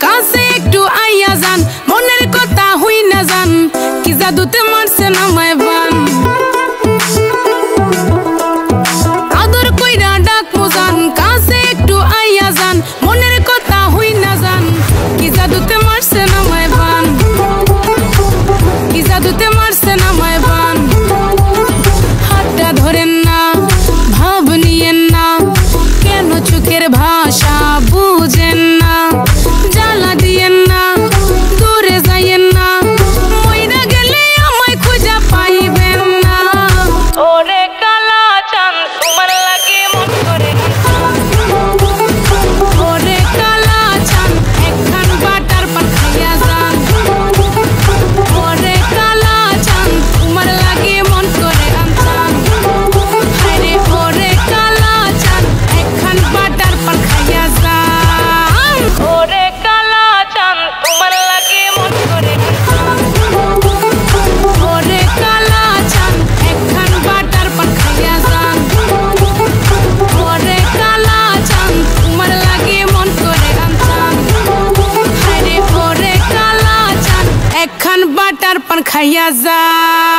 কাছে একটু আইয়া যান, মনের কথা হই না যান, কি জাদুতে মারছে না মায় বান। আদর কইরা ডাক মোজান, কাছে একটু আইয়া যান, মনের কথা হই না যান, কি জাদুতে মারছে না মায় বান, কি জাদুতে মারছে না মায় বান। হাতটা ধরেন না, ভাব নিয়েন না, কেন চোখের ভাষা বুঝেন না, জ্বালা দিয়েন না, দূরে যাইয়েন না, মইরা গেলে আমায় খুঁজা পাইবেন না। ওরে কালা চাঁদ তোমার লাগে মন করে, ওরে কালা চাঁদ একখান বাটার পান খাইয়া যান, ওরে কালা চাঁদ তোমার লাগে মন করে আনছান, হায়রে ওরে কালা চাঁদ একখান বাটার পান খাইয়া যান, ওরে কালা চাঁদ তোমার লাগে মন করে আনছান, ওরে কালা চাঁদ একখান বাটার পান খাইয়া যান, ওরে কালা চাঁদ তোমার লাগে মন করে আনছান, হায়রে ওরে কালা চাঁদ একখান বাটার পান খাইয়া যান।